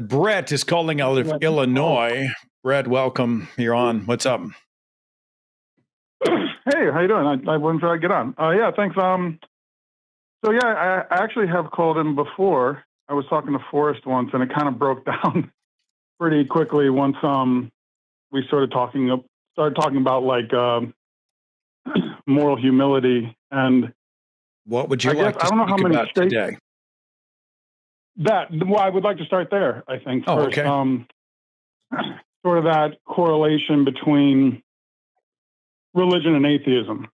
Brett is calling out of Illinois. Brett, welcome. You're on. What's up? Hey, how you doing? I wasn't sure I'd get on. Yeah, thanks. So yeah, I actually have called him before. I was talking to Forrest once, and it kind of broke down pretty quickly once we started talking about like moral humility. And what would you like to I don't know speak how many about today? Well, I would like to start there, I think, first. Okay. Sort of that correlation between religion and atheism.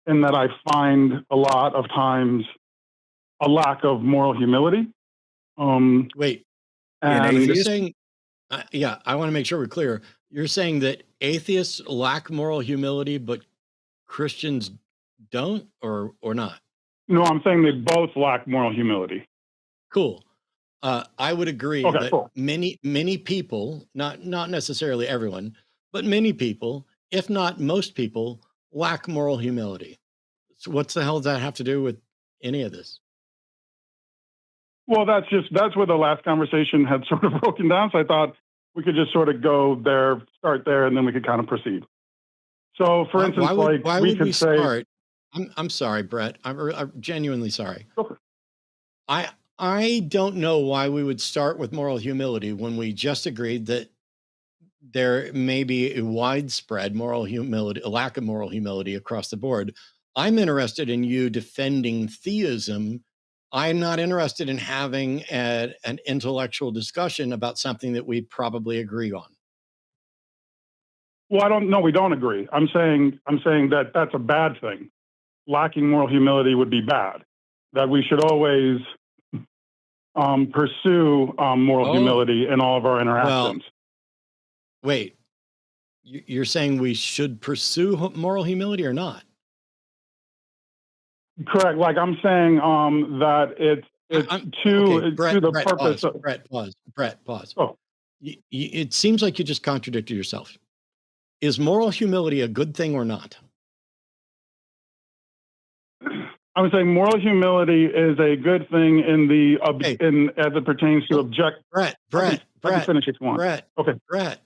In that I find a lot of times a lack of moral humility. Wait, and you're saying, yeah, I want to make sure we're clear. You're saying that atheists lack moral humility, but Christians don't, or not? No, I'm saying they both lack moral humility. Cool. I would agree that cool. many people, not necessarily everyone, but many people, if not most people, lack moral humility. So what the hell does that have to do with any of this? Well, that's where the last conversation had sort of broken down. So I thought we could just sort of go there, start there, and then we could kind of proceed. So, for instance, why would we start? I'm sorry, Brett. I'm genuinely sorry. Okay. I don't know why we would start with moral humility when we just agreed that there may be a widespread moral humility, a lack of moral humility across the board. I'm interested in you defending theism. I'm not interested in having an intellectual discussion about something that we probably agree on. Well, I don't know. We don't agree. I'm saying that that's a bad thing. Lacking moral humility would be bad. That we should always pursue moral humility in all of our interactions. Well, wait, you're saying we should pursue moral humility or not? Correct. Like I'm saying that it's Brett, to the Brett, purpose pause, of... Brett, pause. Oh. It seems like you just contradicted yourself. Is moral humility a good thing or not? I'm saying moral humility is a good thing as it pertains to Brett. I can finish if you want. Brett.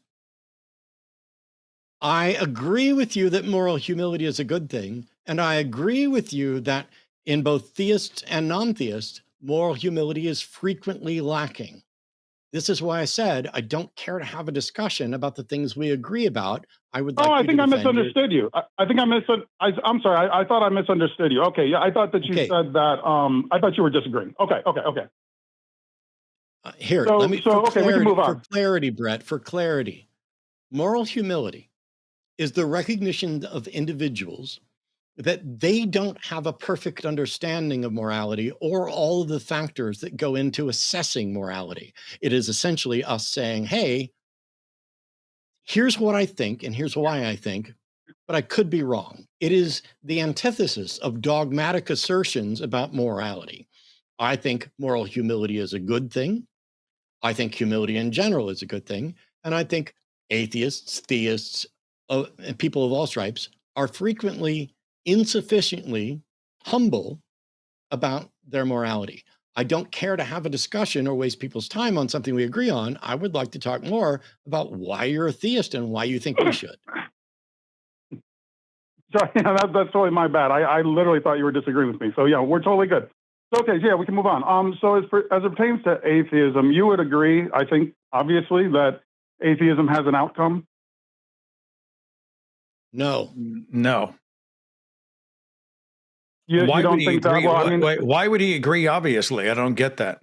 I agree with you that moral humility is a good thing, and I agree with you that in both theists and non-theists, moral humility is frequently lacking. This is why I said I don't care to have a discussion about the things we agree about. I would. I think I misunderstood you. I think I'm sorry. I thought I misunderstood you. Okay, yeah, I thought that you said that. I thought you were disagreeing. Okay. Here, so, let me. We can move on. For clarity, Brett. For clarity, moral humility is the recognition of individuals that they don't have a perfect understanding of morality or all of the factors that go into assessing morality. It is essentially us saying, hey, here's what I think, and here's why I think, but I could be wrong. It is the antithesis of dogmatic assertions about morality. I think moral humility is a good thing. I think humility in general is a good thing. And I think atheists, theists, and people of all stripes are frequently insufficiently humble about their morality. I don't care to have a discussion or waste people's time on something we agree on. I would like to talk more about why you're a theist and why you think we should. Sorry, that's totally my bad. I literally thought you were disagreeing with me. So yeah, we're totally good. Okay, yeah, we can move on. So as it pertains to atheism, you would agree, I think, obviously, that atheism has an outcome? No. Why would he agree? Why would he agree? Obviously, I don't get that.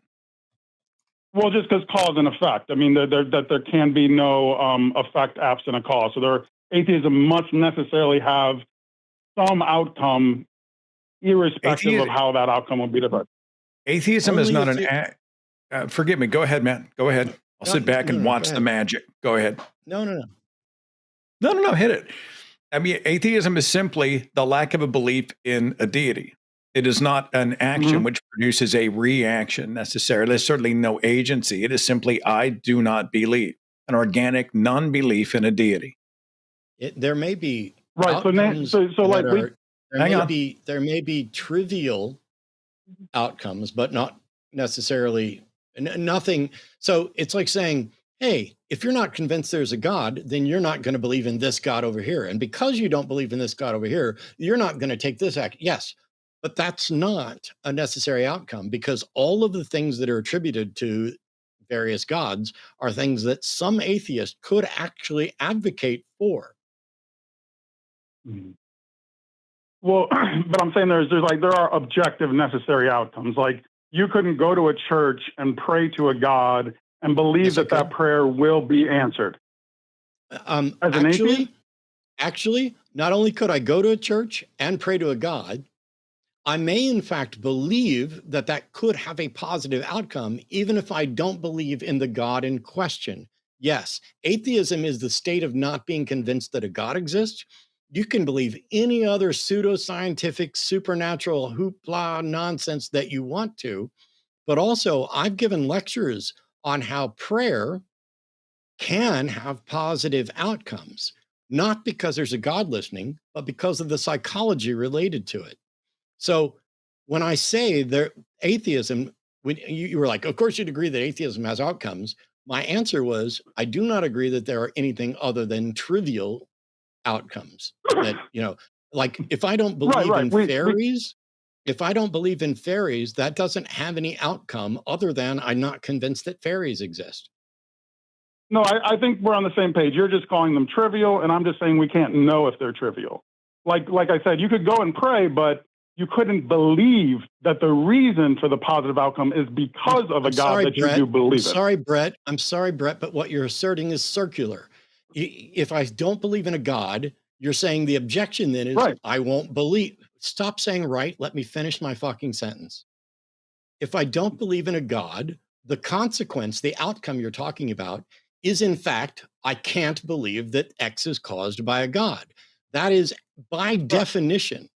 Well, just because cause and effect. I mean, that there can be no effect absent a cause. So atheism must necessarily have some outcome, irrespective of how that outcome will be developed. Atheism is not forgive me. Go ahead, Matt. Go ahead. I'll sit back and watch the magic. Go ahead. No. Hit it. I mean, atheism is simply the lack of a belief in a deity. It is not an action which produces a reaction necessarily. There's certainly no agency. It is simply, I do not believe, an organic non-belief in a deity. There may be outcomes there may be trivial outcomes, but not necessarily Nothing. So it's like saying, hey, if you're not convinced there's a God, then you're not going to believe in this God over here. And because you don't believe in this God over here, you're not going to take this act. Yes, but that's not a necessary outcome, because all of the things that are attributed to various gods are things that some atheist could actually advocate for. Mhm. Well, but I'm saying there are objective necessary outcomes. Like, you couldn't go to a church and pray to a God and believe Yes, I that that could. prayer will be answered. As an atheist? Actually, not only could I go to a church and pray to a God, I may in fact believe that that could have a positive outcome, even if I don't believe in the God in question. Yes, atheism is the state of not being convinced that a God exists. You can believe any other pseudoscientific, supernatural hoopla nonsense that you want to, but also I've given lectures on how prayer can have positive outcomes, not because there's a God listening, but because of the psychology related to it. So when I say there atheism, when you were like, of course you'd agree that atheism has outcomes. My answer was, I do not agree that there are anything other than trivial outcomes. That, like if I don't Right, believe right. in fairies, that doesn't have any outcome other than I'm not convinced that fairies exist. No, I think we're on the same page. You're just calling them trivial, and I'm just saying we can't know if they're trivial. Like I said, you could go and pray, but you couldn't believe that the reason for the positive outcome is because of a God that you do believe in. I'm sorry, Brett, but what you're asserting is circular. If I don't believe in a God, you're saying the objection then is, Right. I won't believe. Stop saying right. Let me finish my fucking sentence. If I don't believe in a God, the consequence, the outcome you're talking about is in fact, I can't believe that X is caused by a God. That is by definition,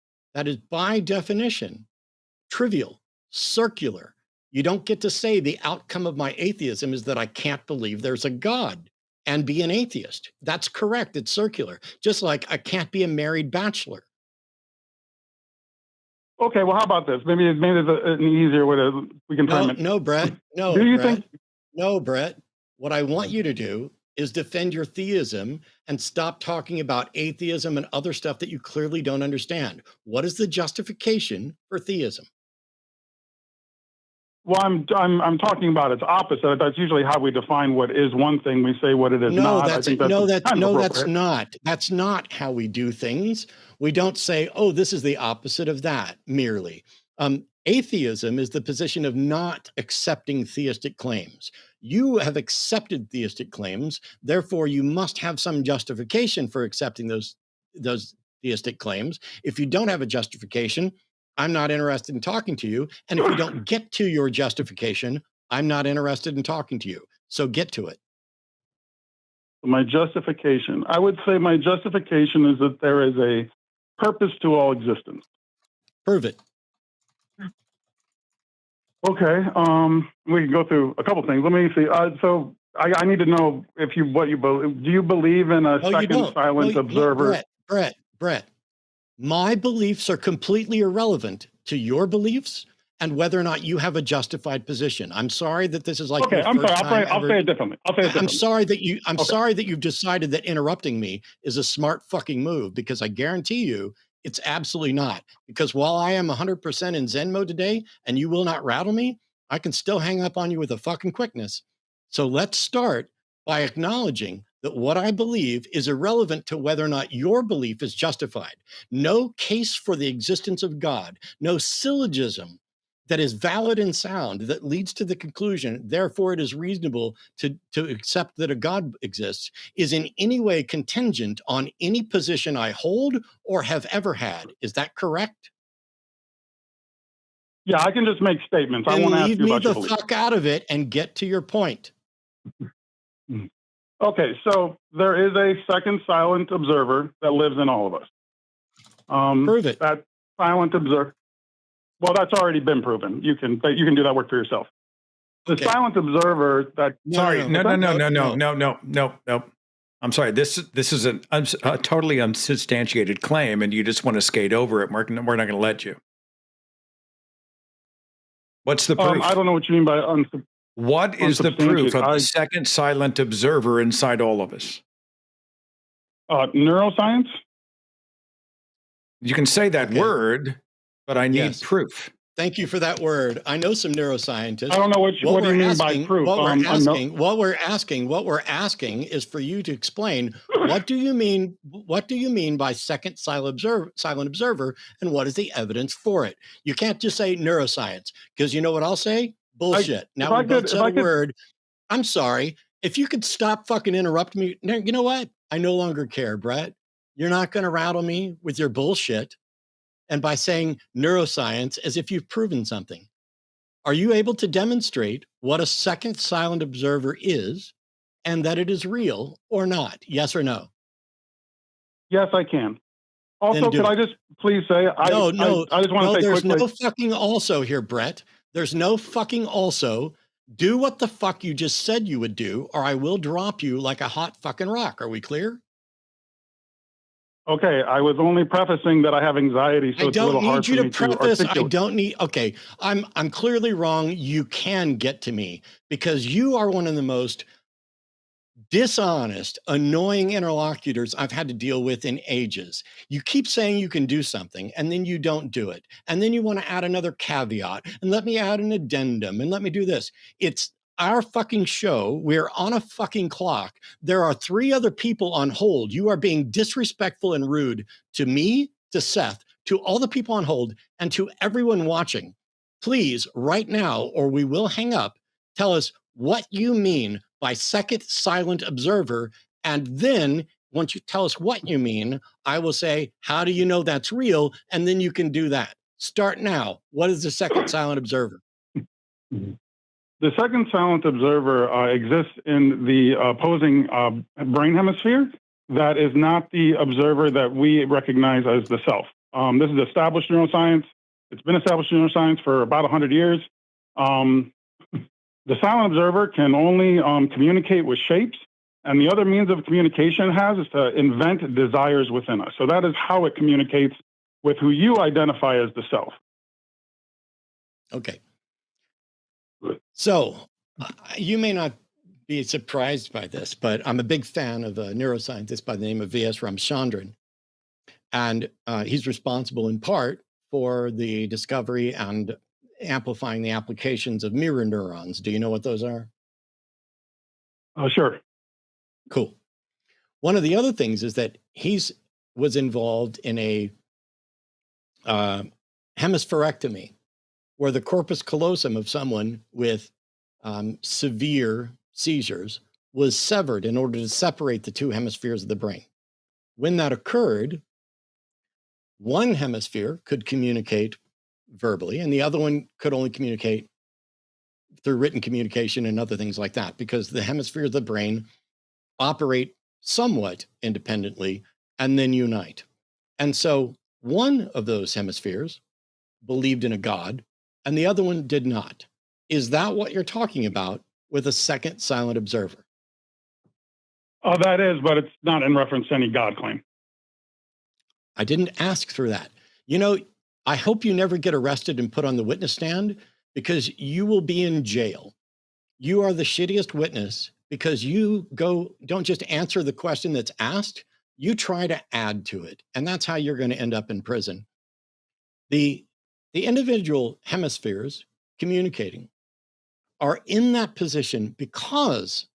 trivial, circular. You don't get to say the outcome of my atheism is that I can't believe there's a God and be an atheist. That's correct. It's circular. Just like I can't be a married bachelor. Okay, well, how about this? Maybe there's an easier way we can time it. No, Brett. No, Brett. What I want you to do is defend your theism and stop talking about atheism and other stuff that you clearly don't understand. What is the justification for theism? Well, I'm talking about its opposite. That's usually how we define what is one thing. We say what it is not. That's not how we do things. We don't say, oh, this is the opposite of that merely. Atheism is the position of not accepting theistic claims. You have accepted theistic claims, therefore you must have some justification for accepting those theistic claims. If you don't have a justification, I'm not interested in talking to you. And if you don't get to your justification, I'm not interested in talking to you. So get to it. My justification, I would say my justification is that there is a purpose to all existence. Prove it. Okay. We can go through a couple things. Let me see. So I need to know what you believe. Do you believe in a second silent observer? Brett, my beliefs are completely irrelevant to your beliefs and whether or not you have a justified position. I'm sorry that this is like, okay, I'm sorry. I'll say it differently. I'm sorry that you've decided that interrupting me is a smart fucking move, because I guarantee you it's absolutely not. Because while I am 100% in Zen mode today and you will not rattle me, I can still hang up on you with a fucking quickness. So let's start by acknowledging that what I believe is irrelevant to whether or not your belief is justified. No case for the existence of God, no syllogism that is valid and sound that leads to the conclusion, therefore it is reasonable to accept that a God exists, is in any way contingent on any position I hold or have ever had. Is that correct? Yeah, I can just make statements. Then I won't ask leave you me about the your belief. fuck out of it and get to your point. Okay, so there is a second silent observer that lives in all of us. Prove it. That silent observer. Well, that's already been proven. You can do that work for yourself. The silent observer that. No. I'm sorry. This is a totally unsubstantiated claim, and you just want to skate over it. We're not going to let you. What's the proof? I don't know what you mean by What is the proof unsubstantiated. of the second silent observer inside all of us? Neuroscience? You can say that Okay. word, but I need Yes. proof. Thank you for that word. I know some neuroscientists. I don't know what do you mean by proof. What we're asking is for you to explain what do you mean by second silent observer, and what is the evidence for it? You can't just say neuroscience, because you know what I'll say? Bullshit. Now we both said a word. I'm sorry. If you could stop fucking interrupting me. Now, you know what? I no longer care, Brett. You're not going to rattle me with your bullshit. And by saying neuroscience as if you've proven something. Are you able to demonstrate what a second silent observer is and that it is real or not? Yes or no? Yes, I can. Also, could I just please say, I just want to say there's quickly. No fucking also here, Brett. There's no fucking also. Do what the fuck you just said you would do, or I will drop you like a hot fucking rock. Are we clear? Okay, I was only prefacing that I have anxiety, so it's a little hard for me to articulate. I don't need. Okay, I'm clearly wrong. You can get to me because you are one of the most dishonest, annoying interlocutors I've had to deal with in ages. You keep saying you can do something and then you don't do it. And then you want to add another caveat and let me add an addendum and let me do this. It's our fucking show. We're on a fucking clock. There are 3 other people on hold. You are being disrespectful and rude to me, to Seth, to all the people on hold, and to everyone watching. Please, right now, or we will hang up, tell us what you mean by second silent observer. And then once you tell us what you mean, I will say, how do you know that's real? And then you can do that. Start now. What is the second silent observer? The second silent observer exists in the opposing brain hemisphere. That is not the observer that we recognize as the self. This is established neuroscience. It's been established neuroscience for about 100 years. The silent observer can only communicate with shapes, and the other means of communication it has is to invent desires within us. So that is how it communicates with who you identify as the self. Okay. So you may not be surprised by this, but I'm a big fan of a neuroscientist by the name of V.S. Ramchandran. And he's responsible in part for the discovery and amplifying the applications of mirror neurons. Do you know what those are? Sure. Cool. One of the other things is that was involved in a hemispherectomy, where the corpus callosum of someone with severe seizures was severed in order to separate the 2 hemispheres of the brain. When that occurred, one hemisphere could communicate verbally, and the other one could only communicate through written communication and other things like that, because the hemispheres of the brain operate somewhat independently and then unite. And so one of those hemispheres believed in a god and the other one did not. Is that what you're talking about with a second silent observer? That is, but it's not in reference to any God claim. I didn't ask for that. You know, I hope you never get arrested and put on the witness stand, because you will be in jail. You are the shittiest witness because you don't just answer the question that's asked, you try to add to it. And that's how you're going to end up in prison. The individual hemispheres communicating are in that position because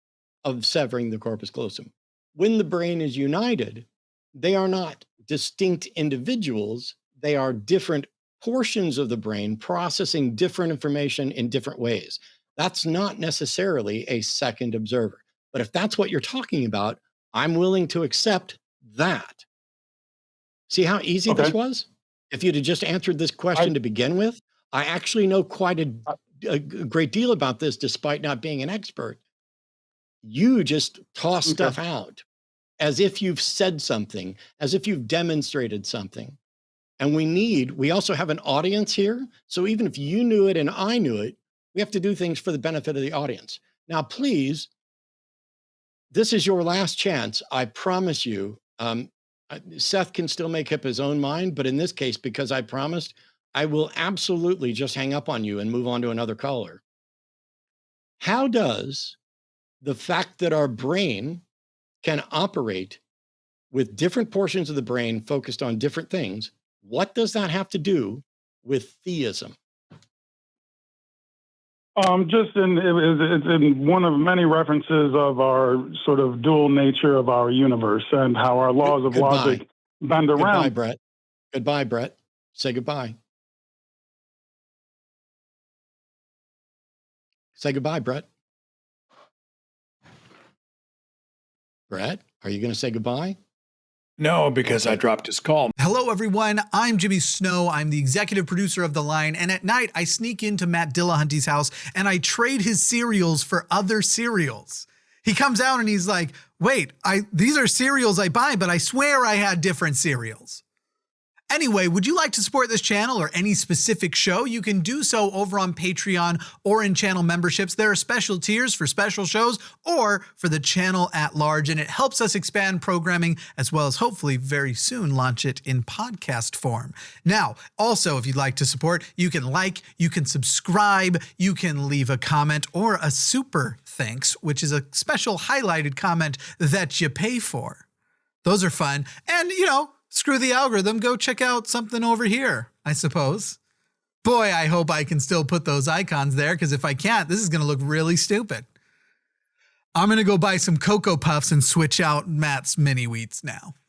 of severing the corpus callosum. When the brain is united, they are not distinct individuals. They are different portions of the brain processing different information in different ways. That's not necessarily a second observer. But if that's what you're talking about, I'm willing to accept that. See how easy this was? If you'd have just answered this question to begin with, I actually know quite a great deal about this despite not being an expert. You just toss stuff out as if you've said something, as if you've demonstrated something. And we also have an audience here. So even if you knew it and I knew it, we have to do things for the benefit of the audience. Now, please, this is your last chance. I promise you. Seth can still make up his own mind, but in this case, because I promised, I will absolutely just hang up on you and move on to another caller. How does the fact that our brain can operate with different portions of the brain focused on different things, what does that have to do with theism? Just it's in one of many references of our sort of dual nature of our universe and how our laws of logic bend Goodbye, around. Brett. Goodbye, Brett. Say goodbye. Say goodbye, Brett. Brett, are you going to say goodbye? No, because I dropped his call. Hello, everyone. I'm Jimmy Snow. I'm the executive producer of The Line. And at night, I sneak into Matt Dillahunty's house and I trade his cereals for other cereals. He comes out and he's like, wait, these are cereals I buy, but I swear I had different cereals. Anyway, would you like to support this channel or any specific show? You can do so over on Patreon or in channel memberships. There are special tiers for special shows or for the channel at large, and it helps us expand programming as well as hopefully very soon launch it in podcast form. Now, also, if you'd like to support, you can like, you can subscribe, you can leave a comment or a super thanks, which is a special highlighted comment that you pay for. Those are fun. And, screw the algorithm, go check out something over here, I suppose. Boy, I hope I can still put those icons there, because if I can't, this is going to look really stupid. I'm going to go buy some Cocoa Puffs and switch out Matt's mini wheats now.